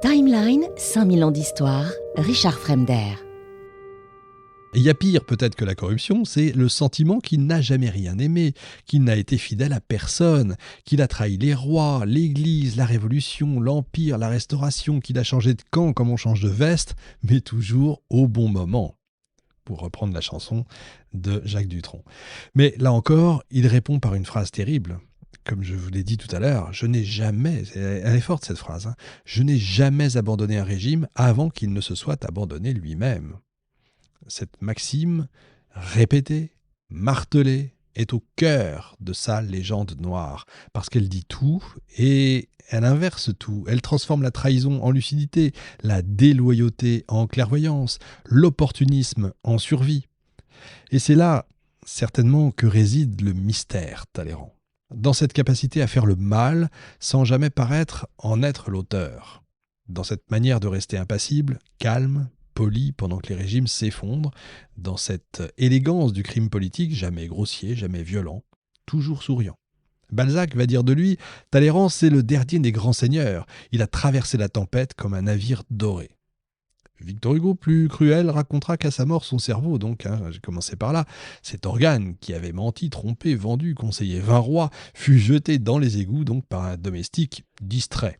Timeline, 5000 ans d'histoire, Richard Fremder. Il y a pire peut-être que la corruption, c'est le sentiment qu'il n'a jamais rien aimé, qu'il n'a été fidèle à personne, qu'il a trahi les rois, l'Église, la Révolution, l'Empire, la Restauration, qu'il a changé de camp comme on change de veste, mais toujours au bon moment, pour reprendre la chanson de Jacques Dutronc. Mais là encore, il répond par une phrase terrible. Comme je vous l'ai dit tout à l'heure, elle est forte cette phrase, je n'ai jamais abandonné un régime avant qu'il ne se soit abandonné lui-même. Cette maxime, répétée, martelée, est au cœur de sa légende noire, parce qu'elle dit tout et elle inverse tout. Elle transforme la trahison en lucidité, la déloyauté en clairvoyance, l'opportunisme en survie. Et c'est là, certainement, que réside le mystère Talleyrand. Dans cette capacité à faire le mal sans jamais paraître en être l'auteur. Dans cette manière de rester impassible, calme, poli pendant que les régimes s'effondrent, dans cette élégance du crime politique, jamais grossier, jamais violent, toujours souriant. Balzac va dire de lui, Talleyrand c'est le dernier des grands seigneurs, il a traversé la tempête comme un navire doré. Victor Hugo, plus cruel, racontera qu'à sa mort, son cerveau, j'ai commencé par là, cet organe qui avait menti, trompé, vendu, conseillé 20 rois, fut jeté dans les égouts par un domestique distrait.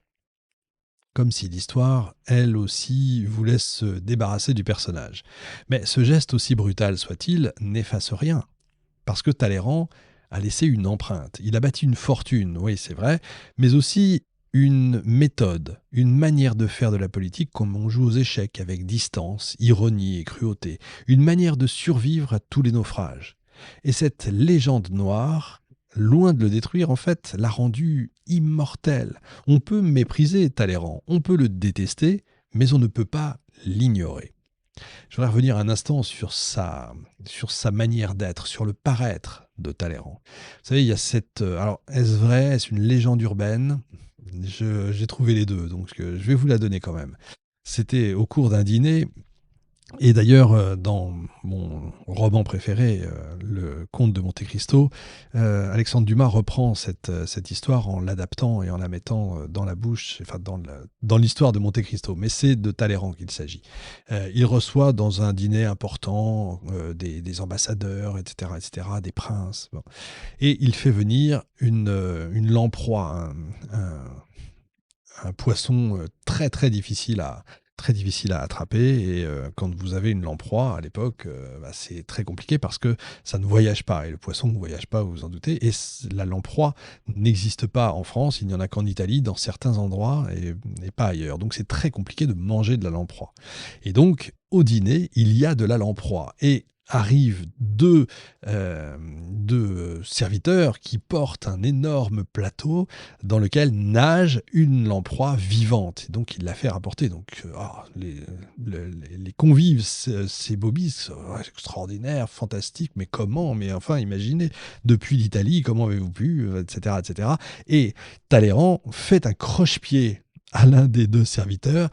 Comme si l'histoire, elle aussi, voulait se débarrasser du personnage. Mais ce geste, aussi brutal soit-il, n'efface rien. Parce que Talleyrand a laissé une empreinte. Il a bâti une fortune, oui c'est vrai, mais aussi une méthode, une manière de faire de la politique comme on joue aux échecs, avec distance, ironie et cruauté. Une manière de survivre à tous les naufrages. Et cette légende noire, loin de le détruire, en fait, l'a rendu immortel. On peut mépriser Talleyrand, on peut le détester, mais on ne peut pas l'ignorer. Je voudrais revenir un instant sur sa manière d'être, sur le paraître de Talleyrand. Vous savez, il y a cette... Alors, est-ce vrai, est-ce une légende urbaine ? J'ai trouvé les deux, donc je vais vous la donner quand même. C'était au cours d'un dîner, et d'ailleurs, dans mon roman préféré, Le Comte de Monte Cristo, Alexandre Dumas reprend cette histoire en l'adaptant et en la mettant dans la bouche, enfin dans l'histoire de Monte Cristo. Mais c'est de Talleyrand qu'il s'agit. Il reçoit dans un dîner important des ambassadeurs, etc., des princes. Bon. Et il fait venir une lamproie, un poisson très très difficile à attraper, et quand vous avez une lamproie à l'époque, c'est très compliqué parce que ça ne voyage pas, et le poisson ne voyage pas, vous vous en doutez, et la lamproie n'existe pas en France, il n'y en a qu'en Italie, dans certains endroits, et pas ailleurs. Donc c'est très compliqué de manger de la lamproie. Et donc, au dîner, il y a de la lamproie, et arrivent deux serviteurs qui portent un énorme plateau dans lequel nage une lamproie vivante. Et donc il la fait rapporter. Donc les convives s'ébobissent, extraordinaire, fantastique, mais comment ? Mais enfin, imaginez, depuis l'Italie, comment avez-vous pu, etc., etc. Et Talleyrand fait un croche-pied à l'un des deux serviteurs,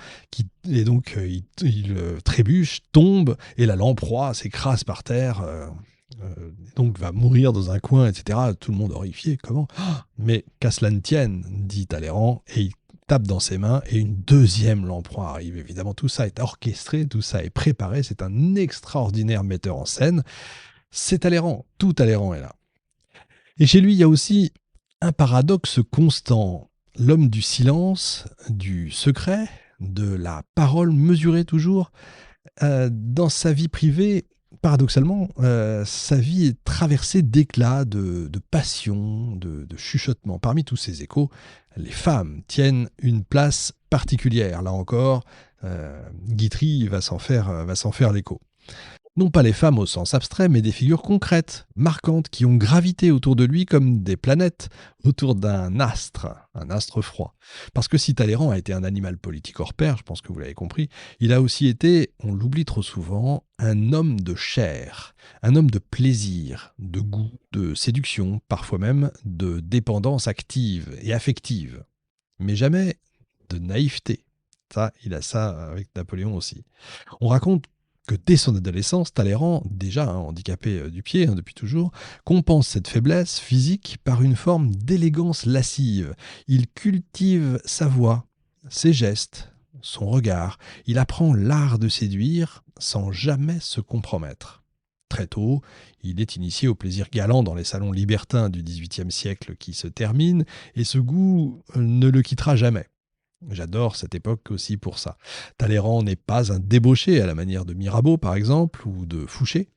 et donc il trébuche, tombe, et la lamproie s'écrase par terre, donc va mourir dans un coin, etc. Tout le monde horrifié, comment ? Mais qu'à cela ne tienne, dit Talleyrand, et il tape dans ses mains, et une deuxième lamproie arrive. Évidemment, tout ça est orchestré, tout ça est préparé, c'est un extraordinaire metteur en scène. C'est Talleyrand, tout Talleyrand est là. Et chez lui, il y a aussi un paradoxe constant. L'homme du silence, du secret, de la parole mesurée toujours. Dans sa vie privée, paradoxalement, sa vie est traversée d'éclats, de passion, de chuchotements. Parmi tous ces échos, les femmes tiennent une place particulière. Là encore, Guitry va s'en faire l'écho. Non pas les femmes au sens abstrait, mais des figures concrètes, marquantes, qui ont gravité autour de lui comme des planètes autour un astre froid. Parce que si Talleyrand a été un animal politique hors pair, je pense que vous l'avez compris, il a aussi été, on l'oublie trop souvent, un homme de chair, un homme de plaisir, de goût, de séduction, parfois même de dépendance active et affective. Mais jamais de naïveté. Ça, il a ça avec Napoléon aussi. On raconte que dès son adolescence, Talleyrand, déjà handicapé du pied depuis toujours, compense cette faiblesse physique par une forme d'élégance lascive. Il cultive sa voix, ses gestes, son regard. Il apprend l'art de séduire sans jamais se compromettre. Très tôt, il est initié au plaisir galant dans les salons libertins du XVIIIe siècle qui se terminent, et ce goût ne le quittera jamais. J'adore cette époque aussi pour ça. Talleyrand n'est pas un débauché à la manière de Mirabeau, par exemple, ou de Fouché.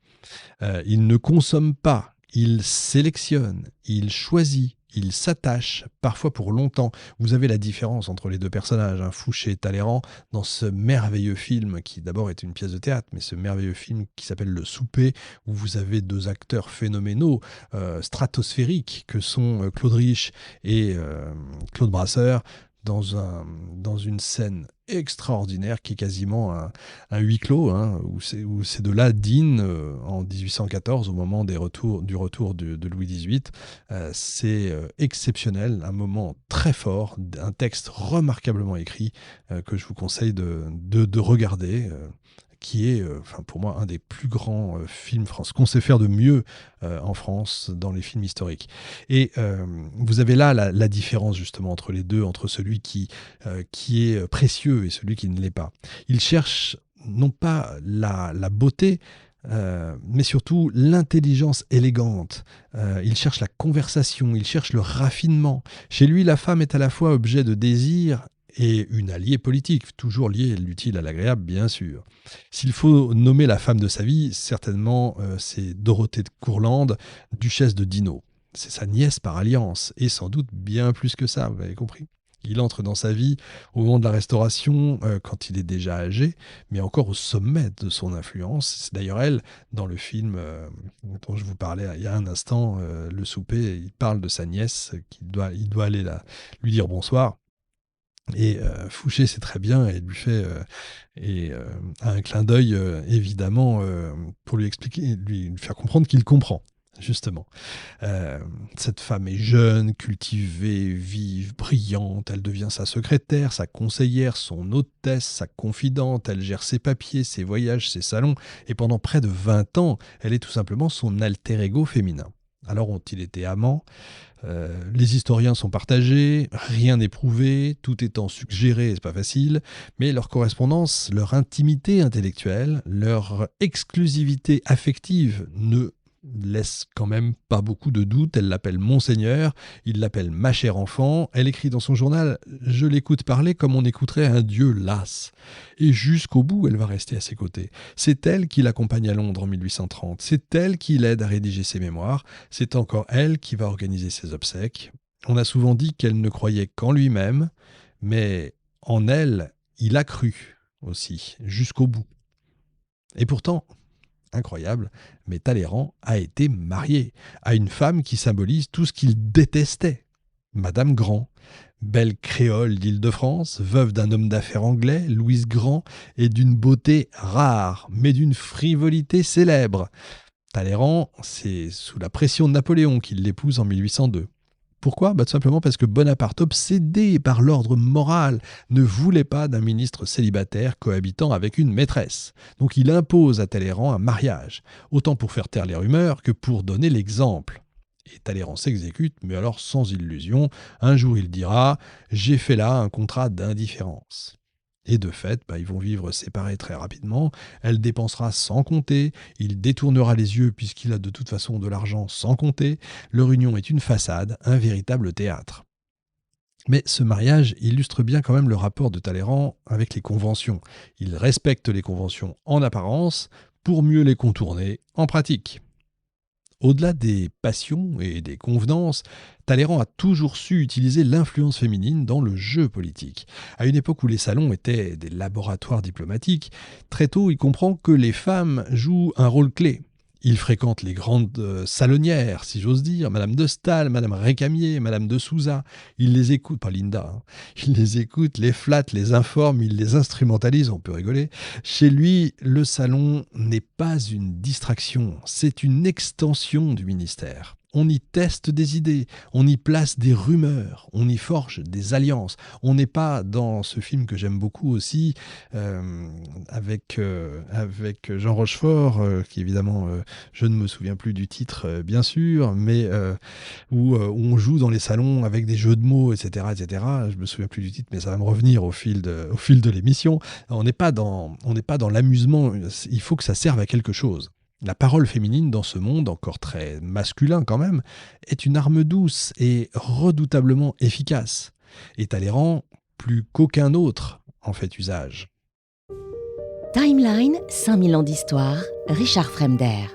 Il ne consomme pas, il sélectionne, il choisit, il s'attache, parfois pour longtemps. Vous avez la différence entre les deux personnages, Fouché et Talleyrand, dans ce merveilleux film qui d'abord est une pièce de théâtre, mais ce merveilleux film qui s'appelle Le Souper, où vous avez deux acteurs phénoménaux, stratosphériques, que sont Claude Rich et Claude Brasseur, dans une scène extraordinaire qui est quasiment un huis clos, où ces deux-là dînent en 1814 au moment du retour de Louis XVIII. C'est exceptionnel, un moment très fort, un texte remarquablement écrit que je vous conseille de regarder. Qui est, pour moi, un des plus grands films français, qu'on sait faire de mieux en France dans les films historiques. Et vous avez là la différence justement entre les deux, entre celui qui est précieux et celui qui ne l'est pas. Il cherche non pas la beauté, mais surtout l'intelligence élégante. Il cherche la conversation, il cherche le raffinement. Chez lui, la femme est à la fois objet de désir et une alliée politique, toujours liée l'utile à l'agréable, bien sûr. S'il faut nommer la femme de sa vie, certainement c'est Dorothée de Courlande, duchesse de Dinaud. C'est sa nièce par alliance, et sans doute bien plus que ça, vous avez compris. Il entre dans sa vie au moment de la Restauration, quand il est déjà âgé, mais encore au sommet de son influence. C'est d'ailleurs elle, dans le film dont je vous parlais il y a un instant, Le Souper, il parle de sa nièce, il doit aller lui dire bonsoir. Et Fouché sait très bien et lui fait a un clin d'œil évidemment pour lui expliquer, lui faire comprendre qu'il comprend justement. Cette femme est jeune, cultivée, vive, brillante. Elle devient sa secrétaire, sa conseillère, son hôtesse, sa confidente. Elle gère ses papiers, ses voyages, ses salons. Et pendant près de 20 ans, elle est tout simplement son alter ego féminin. Alors ont-ils été amants ? Les historiens sont partagés, rien n'est prouvé, tout étant suggéré, c'est pas facile, mais leur correspondance, leur intimité intellectuelle, leur exclusivité affective ne laisse quand même pas beaucoup de doute. Elle l'appelle Monseigneur, il l'appelle ma chère enfant. Elle écrit dans son journal « Je l'écoute parler comme on écouterait un dieu las ». Et jusqu'au bout, elle va rester à ses côtés. C'est elle qui l'accompagne à Londres en 1830. C'est elle qui l'aide à rédiger ses mémoires. C'est encore elle qui va organiser ses obsèques. On a souvent dit qu'elle ne croyait qu'en lui-même, mais en elle, il a cru aussi, jusqu'au bout. Et pourtant, incroyable, mais Talleyrand a été marié à une femme qui symbolise tout ce qu'il détestait, Madame Grand, belle créole d'Île-de-France, veuve d'un homme d'affaires anglais, Louise Grand, et d'une beauté rare, mais d'une frivolité célèbre. Talleyrand, c'est sous la pression de Napoléon qu'il l'épouse en 1802. Pourquoi ? Tout simplement parce que Bonaparte, obsédé par l'ordre moral, ne voulait pas d'un ministre célibataire cohabitant avec une maîtresse. Donc il impose à Talleyrand un mariage, autant pour faire taire les rumeurs que pour donner l'exemple. Et Talleyrand s'exécute, mais alors sans illusion. Un jour il dira « J'ai fait là un contrat d'indifférence ». Et de fait, ils vont vivre séparés très rapidement. Elle dépensera sans compter, il détournera les yeux puisqu'il a de toute façon de l'argent sans compter. Leur union est une façade, un véritable théâtre. Mais ce mariage illustre bien quand même le rapport de Talleyrand avec les conventions. Il respecte les conventions en apparence pour mieux les contourner en pratique. Au-delà des passions et des convenances, Talleyrand a toujours su utiliser l'influence féminine dans le jeu politique. À une époque où les salons étaient des laboratoires diplomatiques, très tôt il comprend que les femmes jouent un rôle clé. Il fréquente les grandes salonnières, si j'ose dire, Madame de Staël, Madame Récamier, Madame de Souza. Il les écoute, pas Linda, il les écoute, les flatte, les informe, il les instrumentalise, on peut rigoler. Chez lui, le salon n'est pas une distraction, c'est une extension du ministère. On y teste des idées, on y place des rumeurs, on y forge des alliances. On n'est pas dans ce film que j'aime beaucoup aussi, avec Jean Rochefort, qui évidemment, je ne me souviens plus du titre, bien sûr, mais où on joue dans les salons avec des jeux de mots, etc., etc. Je me souviens plus du titre, mais ça va me revenir au fil de l'émission. On n'est pas dans l'amusement, il faut que ça serve à quelque chose. La parole féminine dans ce monde, encore très masculin quand même, est une arme douce et redoutablement efficace. Et Talleyrand, plus qu'aucun autre, en fait usage. Timeline, 5000 ans d'histoire, Richard Fremder.